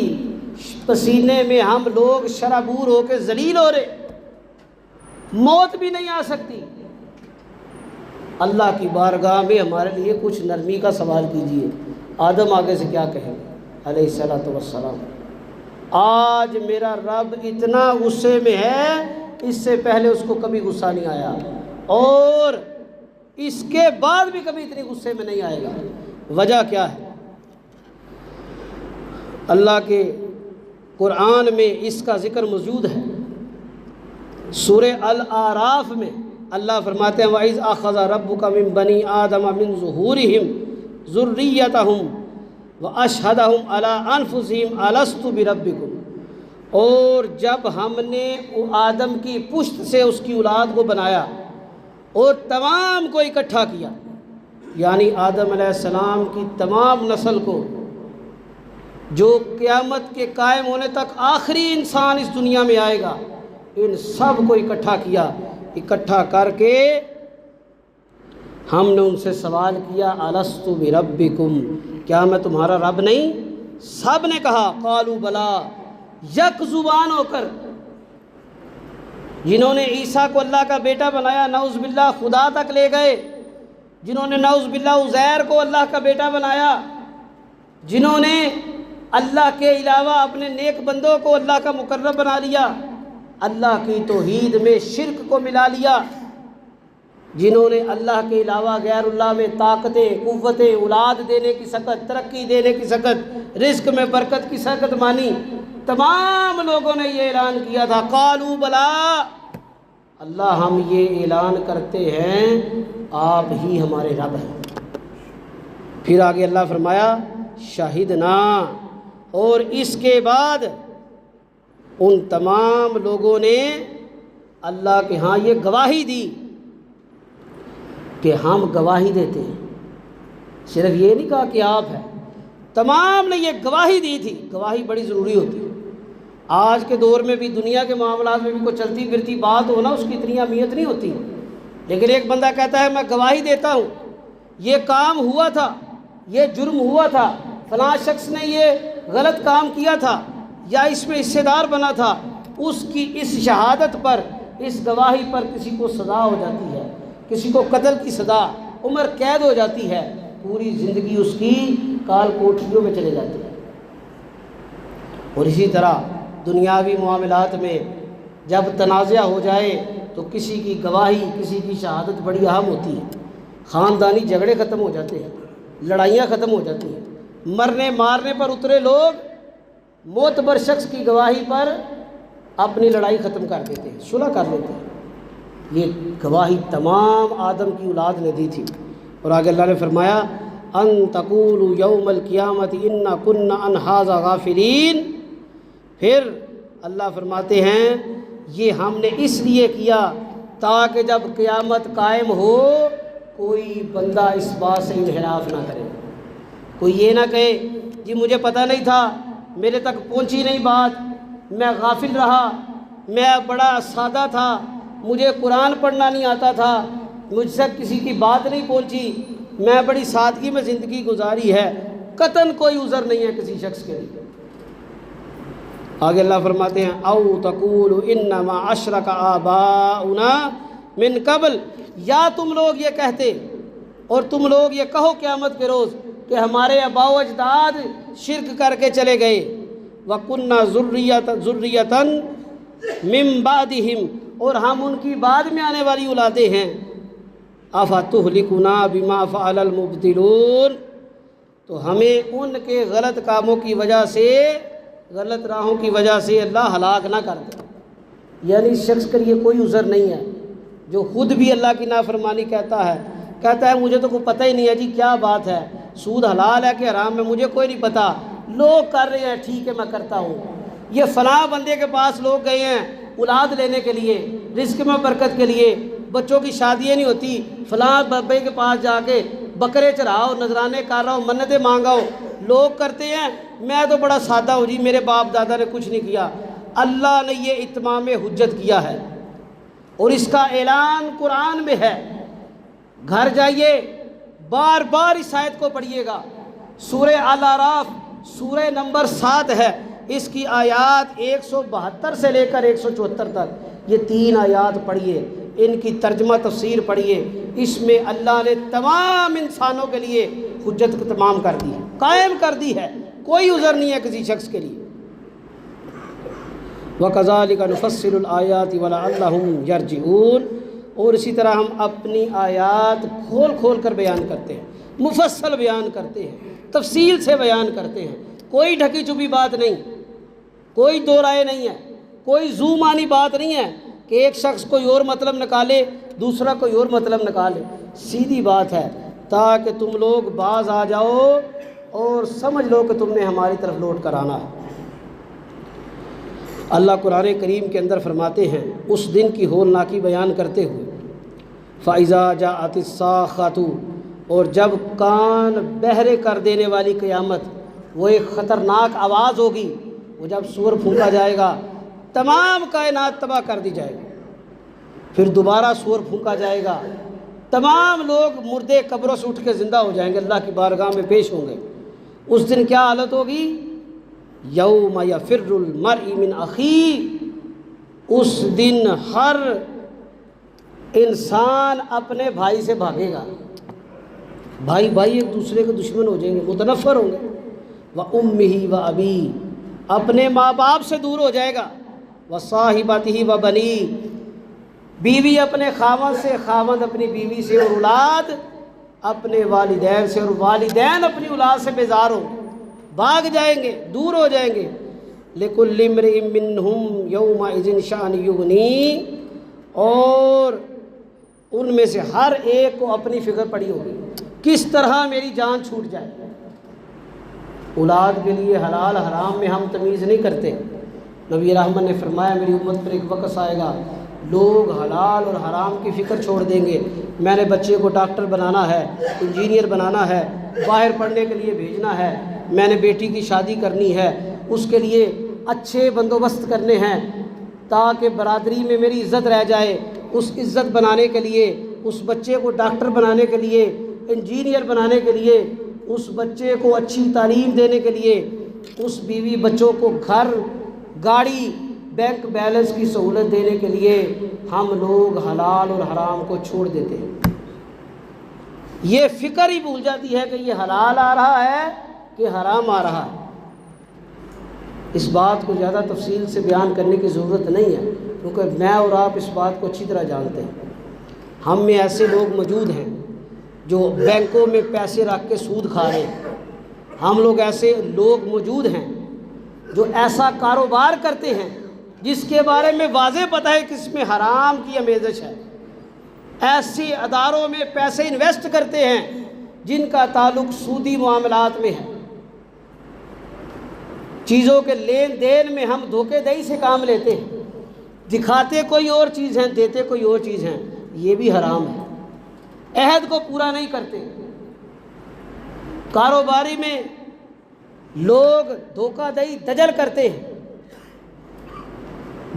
پسینے میں ہم لوگ شرابور ہو کے ذلیل ہو رہے، موت بھی نہیں آ سکتی۔ اللہ کی بارگاہ میں ہمارے لیے کچھ نرمی کا سوال کیجئے۔ آدم آگے سے کیا کہے علیہ الصلوۃ والسلام، آج میرا رب اتنا غصے میں ہے، اس سے پہلے اس کو کبھی غصہ نہیں آیا، اور اس کے بعد بھی کبھی اتنے غصے میں نہیں آئے گا۔ وجہ کیا ہے؟ اللہ کے قرآن میں اس کا ذکر موجود ہے۔ سورہ الاعراف میں اللہ فرماتے ہیں وَإِذْ أَخَذَ رَبُّكَ مِن بَنِي آدَمَ مِن ظُهُورِهِمْ ذُرِّيَّتَهُمْ وَأَشْهَدَهُمْ عَلَىٰ أَنفُسِهِمْ أَلَسْتُ بِرَبِّكُمْ، اور جب ہم نے آدم کی پشت سے اس کی اولاد کو بنایا اور تمام کو اکٹھا کیا، یعنی آدم علیہ السلام کی تمام نسل کو، جو قیامت کے قائم ہونے تک آخری انسان اس دنیا میں آئے گا، ان سب کو اکٹھا کیا، اکٹھا کر کے ہم نے ان سے سوال کیا الستُ بربکم، کیا میں تمہارا رب نہیں؟ سب نے کہا قالوا بلا، یک زبان ہو کر۔ جنہوں نے عیسیٰ کو اللہ کا بیٹا بنایا نعوذ باللہ خدا تک لے گئے، جنہوں نے نعوذ باللہ عزیر کو اللہ کا بیٹا بنایا، جنہوں نے اللہ کے علاوہ اپنے نیک بندوں کو اللہ کا مقرب بنا لیا، اللہ کی توحید میں شرک کو ملا لیا، جنہوں نے اللہ کے علاوہ غیر اللہ میں طاقتیں، قوتیں، اولاد دینے کی سکت، ترقی دینے کی سکت، رزق میں برکت کی سکت مانی، تمام لوگوں نے یہ اعلان کیا تھا قالوا بلا، اللہ ہم یہ اعلان کرتے ہیں آپ ہی ہمارے رب ہیں۔ پھر آگے اللہ فرمایا شاہدنا، اور اس کے بعد ان تمام لوگوں نے اللہ کے ہاں یہ گواہی دی کہ ہم گواہی دیتے ہیں، صرف یہ نہیں کہا کہ آپ ہیں، تمام نے یہ گواہی دی تھی۔ گواہی بڑی ضروری ہوتی ہے۔ آج کے دور میں بھی دنیا کے معاملات میں بھی کوئی چلتی پھرتی بات ہو نا، اس کی اتنی اہمیت نہیں ہوتی، لیکن ایک بندہ کہتا ہے میں گواہی دیتا ہوں یہ کام ہوا تھا، یہ جرم ہوا تھا، فلاں شخص نے یہ غلط کام کیا تھا یا اس میں حصے دار بنا تھا، اس کی اس شہادت پر، اس گواہی پر کسی کو سزا ہو جاتی ہے، کسی کو قتل کی سزا، عمر قید ہو جاتی ہے، پوری زندگی اس کی کال کوٹریوں میں چلے جاتی ہے۔ اور اسی طرح دنیاوی معاملات میں جب تنازع ہو جائے تو کسی کی گواہی، کسی کی شہادت بڑی اہم ہوتی ہے، خاندانی جھگڑے ختم ہو جاتے ہیں، لڑائیاں ختم ہو جاتی ہیں، مرنے مارنے پر اترے لوگ معتبر شخص کی گواہی پر اپنی لڑائی ختم کر دیتے ہیں، صلح کر لیتے ہیں۔ یہ گواہی تمام آدم کی اولاد نے دی تھی۔ اور آگے اللہ نے فرمایا ان تقولوا یوم القیامت انا کنا عن ھذا غافلین، پھر اللہ فرماتے ہیں یہ ہم نے اس لیے کیا تاکہ جب قیامت قائم ہو کوئی بندہ اس بات سے انحراف نہ کرے، کوئی یہ نہ کہے جی مجھے پتہ نہیں تھا، میرے تک پہنچی نہیں بات، میں غافل رہا، میں بڑا سادہ تھا، مجھے قرآن پڑھنا نہیں آتا تھا، مجھ سے کسی کی بات نہیں پہنچی، میں بڑی سادگی میں زندگی گزاری ہے، قطعاً کوئی عذر نہیں ہے کسی شخص کے لیے۔ آگے اللہ فرماتے ہیں او تقول انما اشرک آباؤنا من قبل، یا تم لوگ یہ کہتے اور تم لوگ یہ کہو قیامت کے روز کہ ہمارے آباء و اجداد شرک کر کے چلے گئے، وَكُنَّا ذُرِّيَّةً مِّن بَعْدِهِمْ، اور ہم ان کی بعد میں آنے والی اولادیں ہیں، أَفَتُهْلِكُنَا بِمَا فَعَلَ الْمُبْطِلُونَ، تو ہمیں ان کے غلط کاموں کی وجہ سے، غلط راہوں کی وجہ سے اللہ ہلاک نہ کر دے۔ یعنی اس شخص کے لیے کوئی عذر نہیں ہے جو خود بھی اللہ کی نافرمانی کہتا ہے مجھے تو کوئی پتہ ہی نہیں ہے جی کیا بات ہے، سود حلال ہے کہ حرام ہے مجھے کوئی نہیں پتہ، لوگ کر رہے ہیں ٹھیک ہے میں کرتا ہوں۔ یہ فلاں بندے کے پاس لوگ گئے ہیں اولاد لینے کے لیے، رزق میں برکت کے لیے، بچوں کی شادیاں نہیں ہوتی، فلاں بابے کے پاس جا کے بکرے چڑھاؤ، نذرانے کر رہا ہوں، منتیں مانگاؤ، لوگ کرتے ہیں، میں تو بڑا سادہ ہوں جی میرے باپ دادا نے کچھ نہیں کیا۔ اللہ نے یہ اتمام حجت کیا ہے اور اس کا اعلان قرآن میں ہے، گھر جائیے بار بار اس آیت کو پڑھیے گا، سورہ الاعراف سورہ نمبر 7 ہے، اس کی آیات 172 سے لے کر 174 تک، یہ 3 آیات پڑھیے، ان کی ترجمہ تفسیر پڑھیے، اس میں اللہ نے تمام انسانوں کے لیے حجت کو تمام کر دی ہے، قائم کر دی ہے، کوئی عذر نہیں ہے کسی شخص کے لیے۔ وَكَذَلِكَ نُفَصِّلُ الْآيَاتِ وَلَعَلَّهُمْ يَرْجِعُونَ، اور اسی طرح ہم اپنی آیات کھول کھول کر بیان کرتے ہیں، مفصل بیان کرتے ہیں، تفصیل سے بیان کرتے ہیں، کوئی ڈھکی چھپی بات نہیں، کوئی دو رائے نہیں ہے، کوئی زو مانی بات نہیں ہے کہ ایک شخص کوئی اور مطلب نکالے دوسرا کوئی اور مطلب نکالے، سیدھی بات ہے تاکہ تم لوگ باز آ جاؤ اور سمجھ لو کہ تم نے ہماری طرف لوٹ کر آنا ہے۔ اللہ قرآن کریم کے اندر فرماتے ہیں اس دن کی ہولناکی بیان کرتے ہوئے، فَإِذَا جَاءَتِ الصَّاخَّةُ، اور جب کان بہرے کر دینے والی قیامت، وہ ایک خطرناک آواز ہوگی، وہ جب سور پھونکا جائے گا تمام کائنات تباہ کر دی جائے گی، پھر دوبارہ سور پھونکا جائے گا، تمام لوگ مردے قبروں سے اٹھ کے زندہ ہو جائیں گے، اللہ کی بارگاہ میں پیش ہوں گے۔ اس دن کیا حالت ہوگی؟ یوم یفر المرء من اخیہ، اس دن ہر انسان اپنے بھائی سے بھاگے گا، بھائی ایک دوسرے کے دشمن ہو جائیں گے، متنفر ہوں گے، وَأُمِّهِ وَأَبِيهِ، اپنے ماں باپ سے دور ہو جائے گا، وَصَاحِبَتِهِ وَبَنِيهِ، بیوی اپنے خاوند سے، خاوند اپنی بیوی سے، اور اولاد اپنے والدین سے، اور والدین اپنی اولاد سے بیزار ہوں گے، بھاگ جائیں گے، دور ہو جائیں گے۔ لِكُلِّ امْرِئٍ مِّنْهُمْ يَوْمَئِذٍ شَأْنٌ يُغْنِيهِ، اور ان میں سے ہر ایک کو اپنی فکر پڑی ہوگی کس طرح میری جان چھوٹ جائے۔ اولاد کے لیے حلال حرام میں ہم تمیز نہیں کرتے، نبی رحمت نے فرمایا میری امت پر ایک وقت آئے گا لوگ حلال اور حرام کی فکر چھوڑ دیں گے، میں نے بچے کو ڈاکٹر بنانا ہے، انجینئر بنانا ہے، باہر پڑھنے کے لیے بھیجنا ہے، میں نے بیٹی کی شادی کرنی ہے، اس کے لیے اچھے بندوبست کرنے ہیں تاکہ برادری میں میری عزت رہ جائے، اس عزت بنانے کے لیے، اس بچے کو ڈاکٹر بنانے کے لیے، انجینئر بنانے کے لیے، اس بچے کو اچھی تعلیم دینے کے لیے، اس بیوی بچوں کو گھر گاڑی بینک بیلنس کی سہولت دینے کے لیے ہم لوگ حلال اور حرام کو چھوڑ دیتے ہیں۔ یہ فکر ہی بھول جاتی ہے کہ یہ حلال آ رہا ہے کہ حرام آ رہا ہے۔ اس بات کو زیادہ تفصیل سے بیان کرنے کی ضرورت نہیں ہے کیونکہ میں اور آپ اس بات کو اچھی طرح جانتے ہیں۔ ہم میں ایسے لوگ موجود ہیں جو بینکوں میں پیسے رکھ کے سود کھا رہے ہیں، ہم لوگ ایسے لوگ موجود ہیں جو ایسا کاروبار کرتے ہیں جس کے بارے میں واضح پتہ ہے کہ اس میں حرام کی آمیزش ہے، ایسے اداروں میں پیسے انویسٹ کرتے ہیں جن کا تعلق سودی معاملات میں ہے، چیزوں کے لین دین میں ہم دھوکے دہی سے کام لیتے ہیں، دکھاتے کوئی اور چیز ہیں، دیتے کوئی اور چیز ہیں، یہ بھی حرام ہے۔ عہد کو پورا نہیں کرتے۔ کاروباری میں لوگ دھوکہ دہی دجل کرتے ہیں۔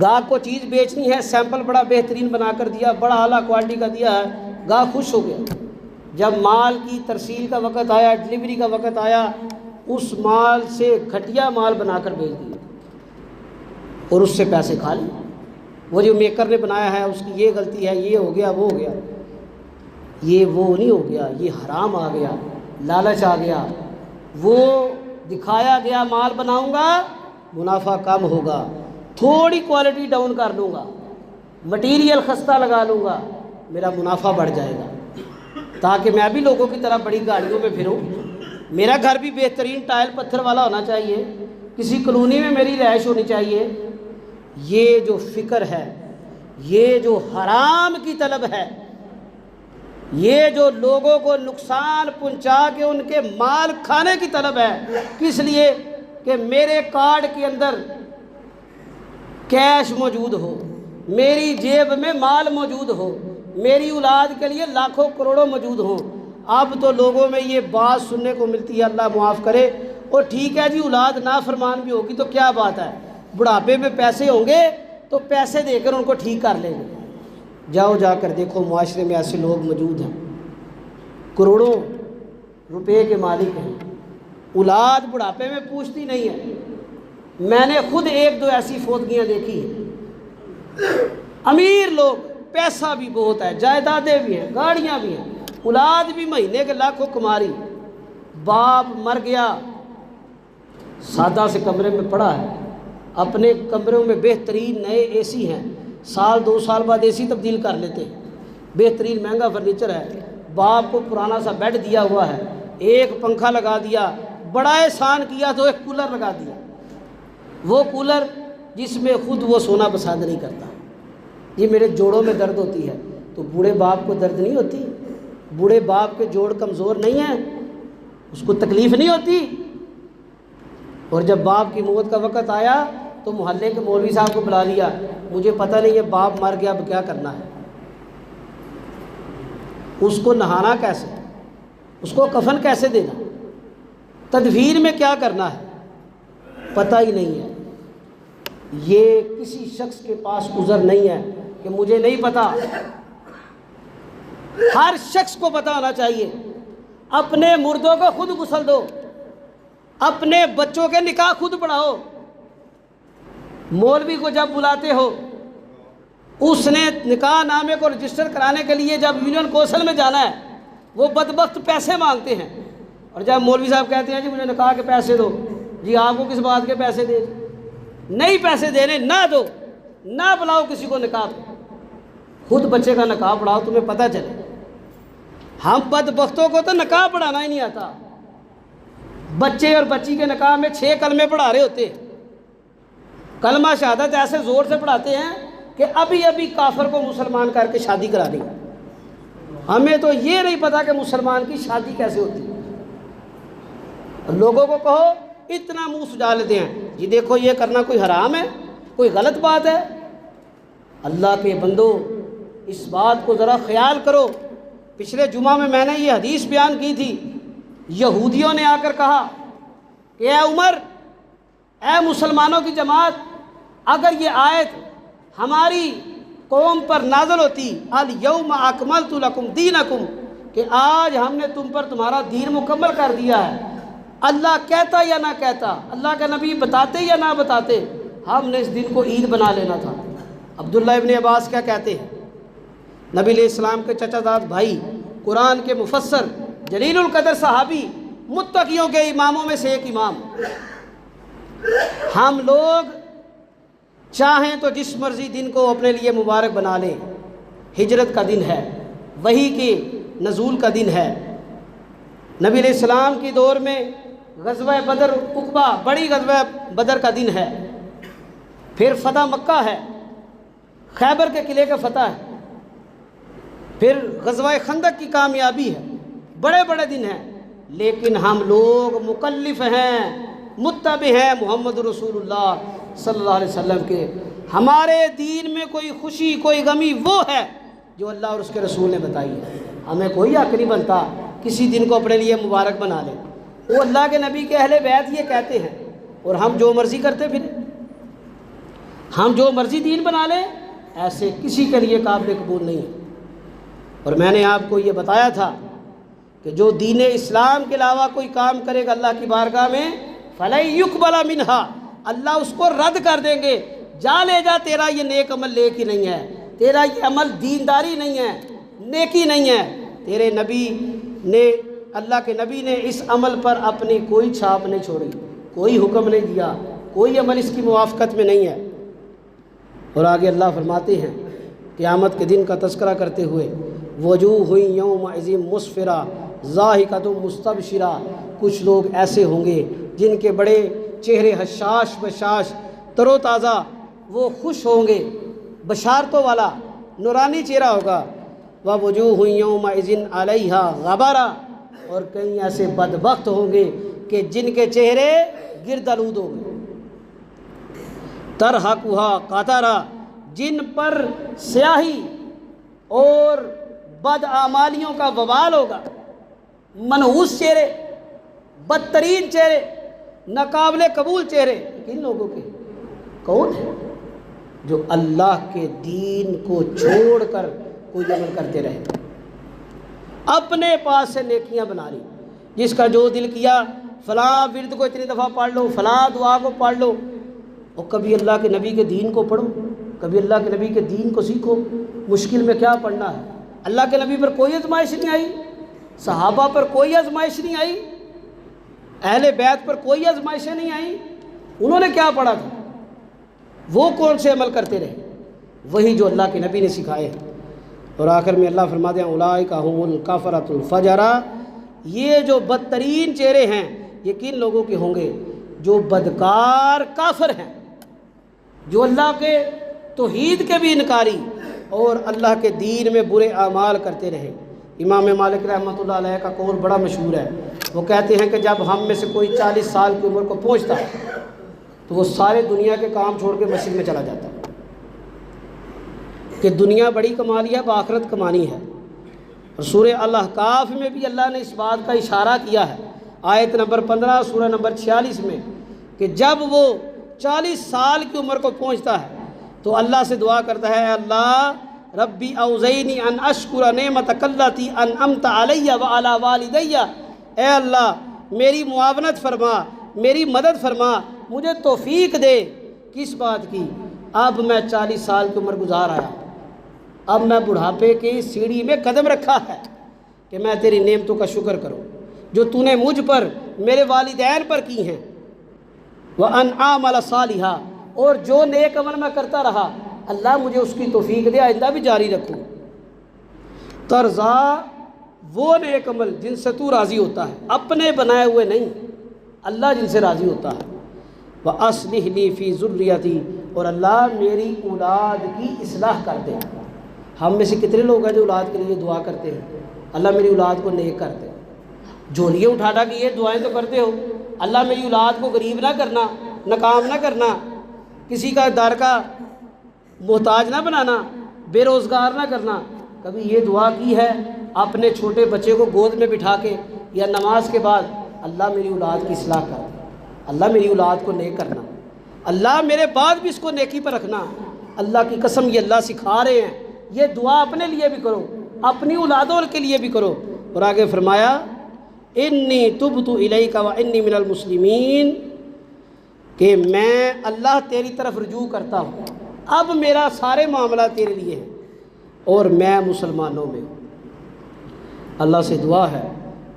گاہک کو چیز بیچنی ہے، سیمپل بڑا بہترین بنا کر دیا، بڑا اعلیٰ کوالٹی کا دیا ہے، گاہک خوش ہو گیا۔ جب مال کی ترسیل کا وقت آیا، ڈلیوری کا وقت آیا، اس مال سے گھٹیا مال بنا کر بھیج دیا اور اس سے پیسے کھا لیے۔ وہ جو میکر نے بنایا ہے اس کی یہ غلطی ہے، یہ ہو گیا، وہ ہو گیا۔ یہ وہ نہیں ہو گیا، یہ حرام آ گیا، لالچ آ گیا۔ وہ دکھایا گیا مال بناؤں گا، منافع کم ہوگا، تھوڑی کوالٹی ڈاؤن کر لوں گا، مٹیریل خستہ لگا لوں گا، میرا منافع بڑھ جائے گا، تاکہ میں بھی لوگوں کی طرح بڑی گاڑیوں میں پھروں۔ میرا گھر بھی بہترین ٹائل پتھر والا ہونا چاہیے، کسی کالونی میں میری رہائش ہونی چاہیے۔ یہ جو فکر ہے، یہ جو حرام کی طلب ہے، یہ جو لوگوں کو نقصان پہنچا کے ان کے مال کھانے کی طلب ہے، کس لیے کہ میرے کارڈ کے اندر کیش موجود ہو، میری جیب میں مال موجود ہو، میری اولاد کے لیے لاکھوں کروڑوں موجود ہوں۔ اب تو لوگوں میں یہ بات سننے کو ملتی ہے، اللہ معاف کرے، اور ٹھیک ہے جی اولاد نافرمان بھی ہوگی تو کیا بات ہے، بڑھاپے میں پیسے ہوں گے تو پیسے دے کر ان کو ٹھیک کر لیں گے۔ جاؤ جا کر دیکھو معاشرے میں ایسے لوگ موجود ہیں، کروڑوں روپے کے مالک ہیں، اولاد بڑھاپے میں پوچھتی نہیں ہے۔ میں نے خود ایک دو ایسی فوتگیاں دیکھی ہیں۔ امیر لوگ، پیسہ بھی بہت ہے، جائیدادیں بھی ہیں، گاڑیاں بھی ہیں، اولاد بھی مہینے کے لاکھوں کما رہی، باپ مر گیا، سادہ سے کمرے میں پڑا ہے، اپنے کمروں میں بہترین نئے اے سی ہیں، سال دو سال بعد اے سی تبدیل کر لیتے ہیں، بہترین مہنگا فرنیچر ہے، باپ کو پرانا سا بیڈ دیا ہوا ہے، ایک پنکھا لگا دیا، بڑا احسان کیا تو ایک کولر لگا دیا، وہ کولر جس میں خود وہ سونا پسند نہیں کرتا۔ یہ میرے جوڑوں میں درد ہوتی ہے تو بوڑھے باپ کو درد نہیں ہوتی؟ بوڑھے باپ کے جوڑ کمزور نہیں ہیں، اس کو تکلیف نہیں ہوتی؟ اور جب باپ کی موت کا وقت آیا تو محلے کے مولوی صاحب کو بلا لیا، مجھے پتہ نہیں ہے باپ مر گیا اب کیا کرنا ہے، اس کو نہانا کیسے، اس کو کفن کیسے دینا، تدفین میں کیا کرنا ہے، پتہ ہی نہیں ہے۔ یہ کسی شخص کے پاس عذر نہیں ہے کہ مجھے نہیں پتہ، ہر شخص کو پتہ ہونا چاہیے۔ اپنے مردوں کو خود غسل دو، اپنے بچوں کے نکاح خود پڑھاؤ۔ مولوی کو جب بلاتے ہو، اس نے نکاح نامے کو رجسٹر کرانے کے لیے جب یونین کوسل میں جانا ہے، وہ بدبخت پیسے مانگتے ہیں، اور جب مولوی صاحب کہتے ہیں جی مجھے نکاح کے پیسے دو، جی آپ کو کس بات کے پیسے دے، نہیں پیسے دینے، نہ دو، نہ بلاؤ کسی کو نکاح پہ، خود بچے کا نکاح پڑھاؤ، تمہیں پتہ چلے۔ ہم بدبختوں کو تو نکاح پڑھانا ہی نہیں آتا، بچے اور بچی کے نکاح میں 6 کلمے پڑھا رہے ہوتے ہیں، کلمہ شہادت ایسے زور سے پڑھاتے ہیں کہ ابھی ابھی کافر کو مسلمان کر کے شادی کرا دی۔ ہمیں تو یہ نہیں پتا کہ مسلمان کی شادی کیسے ہوتی ہے، لوگوں کو کہو اتنا منہ سجا لیتے ہیں، جی دیکھو یہ کرنا کوئی حرام ہے، کوئی غلط بات ہے۔ اللہ کے بندو اس بات کو ذرا خیال کرو۔ پچھلے جمعہ میں نے یہ حدیث بیان کی تھی، یہودیوں نے آ کر کہا کہ اے عمر، اے مسلمانوں کی جماعت، اگر یہ آیت ہماری قوم پر نازل ہوتی، الیوم اکملت لکم دینکم، کہ آج ہم نے تم پر تمہارا دین مکمل کر دیا ہے، اللہ کہتا یا نہ کہتا، اللہ کا نبی بتاتے یا نہ بتاتے، ہم نے اس دن کو عید بنا لینا تھا۔ عبداللہ ابن عباس کیا کہتے ہیں، نبی علیہ السلام کے چچا زاد بھائی، قرآن کے مفسر، جلیل القدر صحابی، متقیوں کے اماموں میں سے ایک امام، ہم لوگ چاہیں تو جس مرضی دن کو اپنے لیے مبارک بنا لیں، ہجرت کا دن ہے، وحی کے نزول کا دن ہے، نبی علیہ السلام کی دور میں غزوہ بدر عقبہ، بڑی غزوہ بدر کا دن ہے، پھر فتح مکہ ہے، خیبر کے قلعے کا فتح ہے، پھر غزوہ خندق کی کامیابی ہے، بڑے بڑے دن ہیں، لیکن ہم لوگ مکلف ہیں، متبع ہیں محمد رسول اللہ صلی اللہ علیہ وسلم کے۔ ہمارے دین میں کوئی خوشی کوئی غمی وہ ہے جو اللہ اور اس کے رسول نے بتائی ہے۔ ہمیں کوئی حق نہیں بنتا کسی دن کو اپنے لیے مبارک بنا لیں۔ وہ اللہ کے نبی کے اہل بیت یہ کہتے ہیں اور ہم جو مرضی کرتے پھریں، ہم جو مرضی دین بنا لیں، ایسے کسی کے لیے قابل قبول نہیں ہے۔ اور میں نے آپ کو یہ بتایا تھا کہ جو دین اسلام کے علاوہ کوئی کام کرے گا اللہ کی بارگاہ میں فَلَن يُقْبَلَ مِنْهَا، اللہ اس کو رد کر دیں گے۔ جا لے جا، تیرا یہ نیک عمل نیک ہی نہیں ہے، تیرا یہ عمل دینداری نہیں ہے، نیکی نہیں ہے۔ تیرے نبی نے، اللہ کے نبی نے اس عمل پر اپنی کوئی چھاپ نہیں چھوڑی، کوئی حکم نہیں دیا، کوئی عمل اس کی موافقت میں نہیں ہے۔ اور آگے اللہ فرماتے ہیں قیامت کے دن کا تذکرہ کرتے ہوئے وجوہ یومئذ مسفرہ ضاحکۃ مستبشرہ، کچھ لوگ ایسے ہوں گے جن کے بڑے چہرے حشاش بشاش تر و تازہ، وہ خوش ہوں گے، بشارتوں والا نورانی چہرہ ہوگا۔ ووجوہ یومئذ علیہا غبرہ، اور کئی ایسے بدبخت ہوں گے کہ جن کے چہرے گرد آلود ہوں گے۔ ترہقھا قترہ، جن پر سیاہی اور بدعمالیوں کا وبال ہوگا۔ منحوس چہرے، بدترین چہرے، ناقابل قبول چہرے کن لوگوں کے؟ کون ہے؟ جو اللہ کے دین کو چھوڑ کر کوئی عمل کرتے رہے، اپنے پاس سے نیکیاں بنا لی، جس کا جو دل کیا فلاں ورد کو اتنی دفعہ پڑھ لو، فلاں دعا کو پڑھ لو، اور کبھی اللہ کے نبی کے دین کو پڑھو، کبھی اللہ کے نبی کے دین کو سیکھو۔ مشکل میں کیا پڑھنا ہے؟ اللہ کے نبی پر کوئی آزمائش نہیں آئی، صحابہ پر کوئی آزمائش نہیں آئی، اہل بیت پر کوئی آزمائشیں نہیں آئیں۔ انہوں نے کیا پڑھا تھا؟ وہ کون سے عمل کرتے رہے؟ وہی جو اللہ کے نبی نے سکھائے۔ اور آخر میں اللہ فرماتے ہیں اولئک هم الکفرۃ الفجرہ، یہ جو بدترین چہرے ہیں یہ کن لوگوں کے ہوں گے؟ جو بدکار کافر ہیں، جو اللہ کے توحید کے بھی انکاری اور اللہ کے دین میں برے اعمال کرتے رہے۔ امام مالک رحمۃ اللہ علیہ کا قول بڑا مشہور ہے، وہ کہتے ہیں کہ جب ہم میں سے کوئی 40 سال کی عمر کو پہنچتا ہے تو وہ سارے دنیا کے کام چھوڑ کے مسجد میں چلا جاتا ہے کہ دنیا بڑی کمانی ہے، بآخرت کمانی ہے۔ اور سورہ الاحقاف میں بھی اللہ نے اس بات کا اشارہ کیا ہے، آیت نمبر 15 سورہ نمبر 46 میں، کہ جب وہ 40 سال کی عمر کو پہنچتا ہے تو اللہ سے دعا کرتا ہے، اے اللہ ربی اوزعنی ان اشکر نعمتک التی انعمت علی وعلی والدی، اے اللہ میری معاونت فرما، میری مدد فرما، مجھے توفیق دے۔ کس بات کی؟ اب میں 40 سال کی عمر گزار آیا، اب میں بڑھاپے کی سیڑھی میں قدم رکھا ہے کہ میں تیری نعمتوں کا شکر کروں جو تو نے مجھ پر، میرے والدین پر کی ہیں۔ وَأَنْ أَعْمَلَ صَالِحًا، اور جو نیک عمل میں کرتا رہا اللہ مجھے اس کی توفیق دے، آئندہ بھی جاری رکھوں۔ ترضا، وہ نیک عمل جن سے تو راضی ہوتا ہے، اپنے بنائے ہوئے نہیں، اللہ جن سے راضی ہوتا ہے۔ وَأَصْلِحْ لِي فِي ذُرِّيَّتِي، اور اللہ میری اولاد کی اصلاح کر دے۔ ہم میں سے کتنے لوگ ہیں جو اولاد کے لیے دعا کرتے ہیں، اللہ میری اولاد کو نیک کر دے؟ جھولیاں اٹھا کے یہ دعائیں تو کرتے ہو، اللہ میری اولاد کو غریب نہ کرنا، ناکام نہ کرنا، کسی کا در کا محتاج نہ بنانا، بے روزگار نہ کرنا۔ کبھی یہ دعا کی ہے اپنے چھوٹے بچے کو گود میں بٹھا کے یا نماز کے بعد، اللہ میری اولاد کی اصلاح کر دے، اللہ میری اولاد کو نیک کرنا، اللہ میرے بعد بھی اس کو نیکی پر رکھنا؟ اللہ کی قسم یہ اللہ سکھا رہے ہیں، یہ دعا اپنے لیے بھی کرو، اپنی اولادوں کے لیے بھی کرو۔ اور آگے فرمایا انی تبت الیک وانی من المسلمین، کہ میں اللہ تیری طرف رجوع کرتا ہوں، اب میرا سارے معاملہ تیرے لیے ہیں اور میں مسلمانوں میں ہوں۔ اللہ سے دعا ہے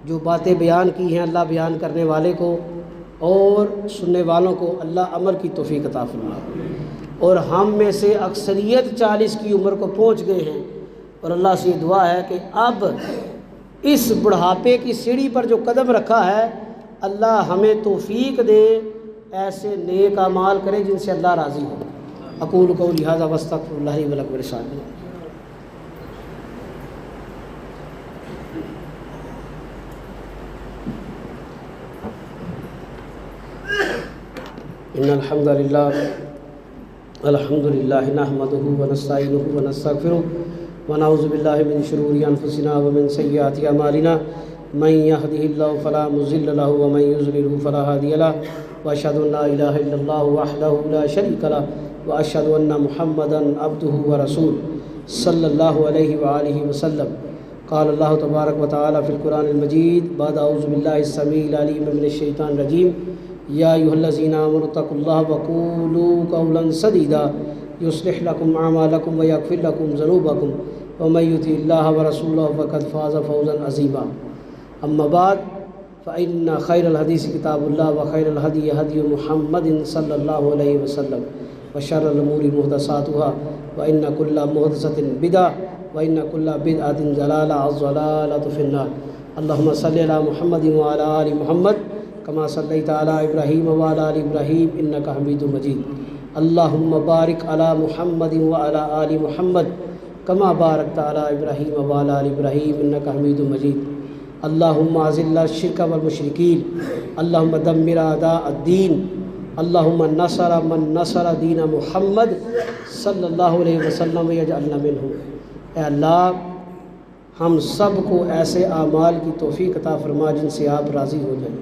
جو باتیں بیان کی ہیں اللہ بیان کرنے والے کو اور سننے والوں کو اللہ عمل کی توفیق عطا فرمائے۔ اور ہم میں سے اکثریت 40 کی عمر کو پہنچ گئے ہیں، اور اللہ سے دعا ہے کہ اب اس بڑھاپے کی سیڑھی پر جو قدم رکھا ہے اللہ ہمیں توفیق دے، ایسے نیک اعمال کرے جن سے اللہ راضی ہو۔ اقول قولی ھذا واستغفر اللہ لی ولکم ولسائر المسلمین۔ ان الحمد للہ الحمد للہ نحمدہ ونستعینہ ونستغفرہ ونعوذ باللہ من شرور انفسنا ومن سیئات اعمالنا من یہدہ اللہ فلا مضل لہ ومن یضلل فلا ہادی لہ واشہد ان لا الہ الا اللہ وحدہ لا شریک لہ واشہد ان محمدا عبدہ ورسولہ صلی اللہ علیہ وآلہ وسلم. قال اللہ تبارک و تعالی فی القرآن المجید بعد اعوذ باللہ السمیع العلیم من الشیطان الرجیم یا ایھا الذین آمنوا اتقوا اللہ وقولوا قولا سدیدا یصلح لکم اعمالکم ویغفر لکم ذنوبکم ومن یطع اللہ ورسولہ فقد فاز فوزا عظیما. اما بعد فإن خیر الحدیث کتاب اللہ وخیر الہدی ہدی محمد صلی اللہ علیہ وسلم وشر الامور محدثاتها وإن كل محدثة بدعة وإن كل بدعة ضلالة الضلالة في النار. اللهم صل على محمد وعلى آل محمد كما صليت على إبراهيم وعلى آل إبراهيم إنك حميد مجيد. اللهم بارك على محمد وعلى آل محمد كما باركت على إبراهيم وعلى آل إبراهيم إنك حميد مجيد. اللهم أذل الشرك والمشركين اللهم دمر أعداء الدين اللهم نصر من نصر دین محمد صلی اللہ علیہ وسلم یجعلنا منہم. اے اللہ ہم سب کو ایسے اعمال کی توفیق عطا فرما جن سے آپ راضی ہو جائیں.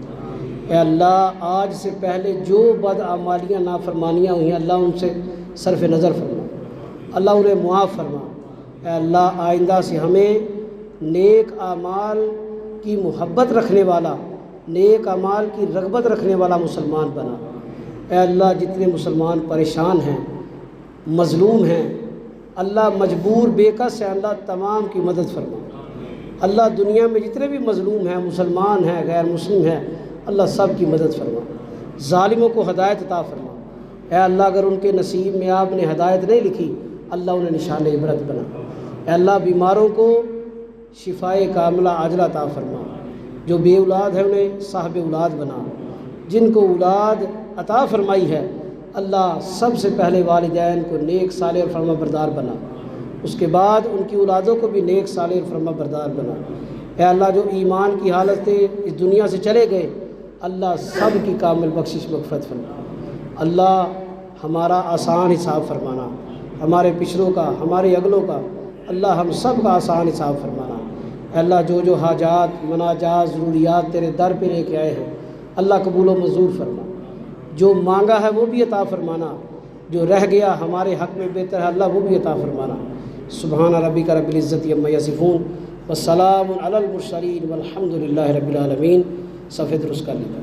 اے اللہ آج سے پہلے جو بد اعمالیاں نافرمانیاں ہوئی ہیں اللہ ان سے صرف نظر فرما، اللہ انہیں معاف فرما. اے اللہ آئندہ سے ہمیں نیک اعمال کی محبت رکھنے والا، نیک اعمال کی رغبت رکھنے والا مسلمان بنا. اے اللہ جتنے مسلمان پریشان ہیں، مظلوم ہیں، اللہ مجبور بے کس ہیں، اللہ تمام کی مدد فرما. اللہ دنیا میں جتنے بھی مظلوم ہیں، مسلمان ہیں، غیر مسلم ہیں، اللہ سب کی مدد فرما. ظالموں کو ہدایت عطا فرما. اے اللہ اگر ان کے نصیب میں آپ نے ہدایت نہیں لکھی اللہ انہیں نشان عبرت بنا. اے اللہ بیماروں کو شفائے کاملہ عاجلہ عطا فرما. جو بے اولاد ہیں انہیں صاحب اولاد بنا. جن کو اولاد عطا فرمائی ہے اللہ سب سے پہلے والدین کو نیک صالح اور فرما بردار بنا، اس کے بعد ان کی اولادوں کو بھی نیک صالح اور فرما بردار بنا. اے اللہ جو ایمان کی حالت سے اس دنیا سے چلے گئے اللہ سب کی کامل بخشش مغفرت فرما. اللہ ہمارا آسان حساب فرمانا، ہمارے پچھڑوں کا، ہمارے اگلوں کا، اللہ ہم سب کا آسان حساب فرمانا. اے اللہ جو جو حاجات مناجات ضروریات تیرے در پہ لے کے آئے ہیں اللہ قبول و منظور فرما. جو مانگا ہے وہ بھی عطا فرمانا، جو رہ گیا ہمارے حق میں بہتر ہے اللہ وہ بھی عطا فرمانا. سبحان ربک رب العزت عما یصفون والسلام علی المرسلین والحمد للہ رب العالمین. صفحہ درست کر لیجیے.